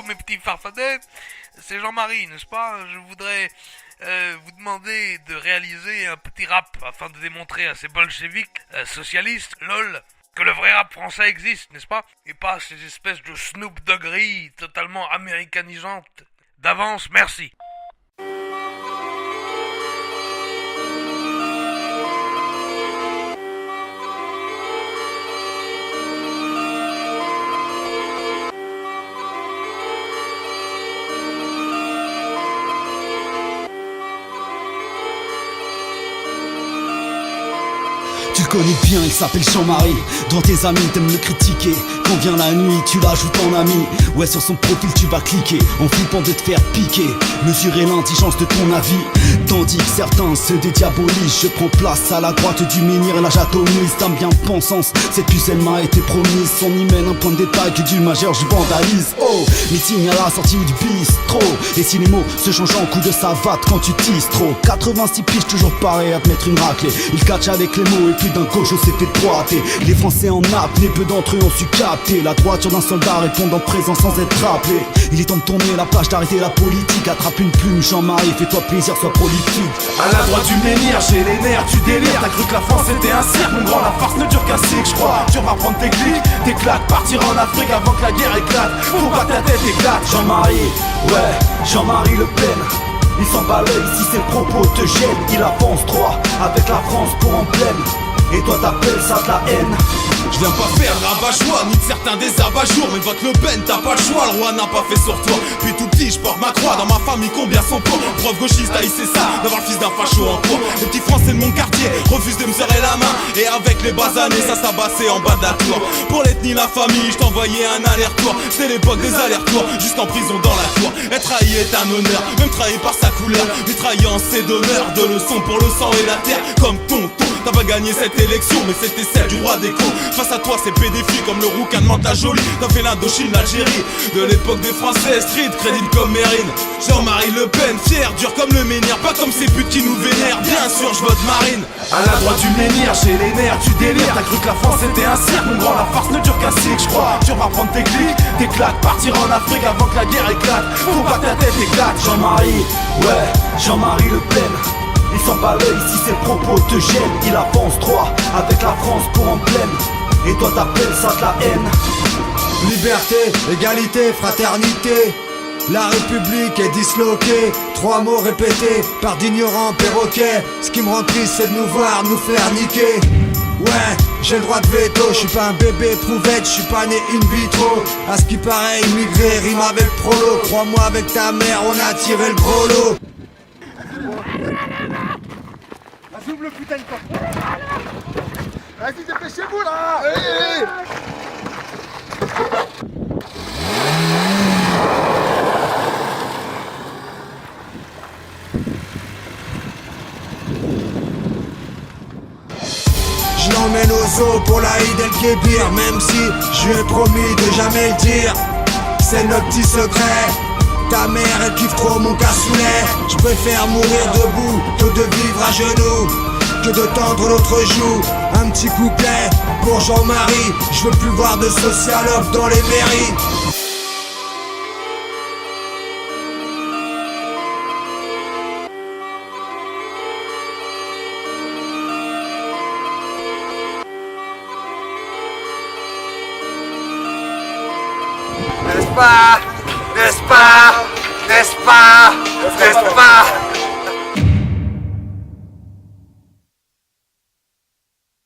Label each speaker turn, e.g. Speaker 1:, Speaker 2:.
Speaker 1: mes petits farfadets, c'est Jean-Marie, n'est-ce pas? Je voudrais vous demander de réaliser un petit rap afin de démontrer à ces bolcheviques socialistes, lol, que le vrai rap français existe, n'est-ce pas? Et pas ces espèces de Snoop Doggeries totalement américanisantes. D'avance, merci.
Speaker 2: Tu le connais bien, il s'appelle Jean-Marie. Devant tes amis, t'aimes le critiquer. Quand vient la nuit, tu l'ajoutes en ami. Ouais, sur son profil, tu vas cliquer en flippant de te faire piquer. Mesurer l'indigence de ton avis, tandis que certains se dédiabolisent. Je prends place à la droite du menhir et la j'atomise. T'as bien pensance, cette pucelle m'a été promise. On y mène un point de détail que du majeur je vandalise. Oh, meeting à la sortie du bistrot. Et si les mots se changent en coups de savate quand tu tisses trop. 86 piges toujours pareil à te mettre une raclée. Il catch avec les mots et puis d'un cocho s'est fait droiter. Les Français en apnée, peu d'entre eux ont su capter la droiture d'un soldat répondant présent sans être rappelé. Il est temps de tourner la page, d'arrêter la politique. Attrape une plume, Jean-Marie, fais-toi plaisir, sois prolifique.
Speaker 3: À la droite du menhir, j'ai les nerfs, tu délires. T'as cru que la France était un cirque, mon grand, la farce ne dure qu'un cycle. J'crois, tu vas prendre tes clics, tes claques, partir en Afrique avant que la guerre éclate. Faut pas que ta tête éclate.
Speaker 2: Jean-Marie, ouais, Jean-Marie Le Pen. Il s'en bat l'œil si ses propos te gênent. Il avance droit avec la France pour en pleine. Et toi t'appelles ça de la haine.
Speaker 4: Je viens pas faire le rabat-joie, ni de certains des abat-jours. Mais vote Le Pen, t'as pas le choix, le roi n'a pas fait sur toi. Puis tout petit, je porte ma croix, dans ma famille combien sont pauvres. Prof gauchiste, haïssé ça, d'avoir le fils d'un facho en cours. Les petits français de mon quartier refusent de me serrer la main. Et avec les bas années, ça s'abassait en bas de la tour. Pour l'ethnie, la famille, je t'envoyais un aller-retour. C'était l'époque des allers-retours, jusqu'en prison dans la cour. Être trahi est un honneur, même trahi par sa couleur. Mitraillé en c'est d'honneur, de leçons pour le sang et la terre. Comme tonton, t'as pas gagné cette élection, mais c'était celle du roi des cons. Face à toi c'est pédéphile comme le rouquin de la jolie. T'as fait l'Indochine, l'Algérie, de l'époque des Français, street, crédible comme Mérine. Jean-Marie Le Pen, fier, dur comme le menhir. Pas comme ces putes qui nous vénèrent, bien sûr je vote Marine.
Speaker 3: À la droite du menhir, j'ai les nerfs, tu délires. T'as cru que la France était un cirque, mon grand, la farce ne dure qu'un cycle. J'crois, tu vas prendre tes clics, tes claques, partir en Afrique avant que la guerre éclate. Faut pas que ta tête éclate.
Speaker 2: Jean-Marie, ouais, Jean-Marie Le Pen. Il s'en bat l'œil si ses propos te gênent. Il avance droit avec la France pour en pleine. Et toi t'appelles ça de la haine.
Speaker 5: Liberté, égalité, fraternité. La République est disloquée. 3 mots répétés par d'ignorants perroquets. Ce qui me rend triste c'est de nous voir nous faire niquer. Ouais, j'ai le droit de veto, je suis pas un bébé prouvette, je suis pas né in vitro. À ce qui paraît, immigré rime avec prolo. Crois-moi, avec ta mère, on a tiré le gros lot.
Speaker 6: J'ouvre le putain de porte. Vas-y, dépêchez-vous là. Allez.
Speaker 5: Je l'emmène au zoo pour la Eid El Kébir. Même si je lui ai promis de jamais le dire. C'est notre petit secret. Ta mère elle kiffe trop mon cassoulet. Je préfère mourir debout que de vivre à genoux, que de tendre l'autre joue. Un petit couplet pour Jean-Marie. Je veux plus voir de socialogues dans les mairies.
Speaker 6: N'est-ce pas? N'est-ce pas? N'est-ce pas? N'est-ce pas?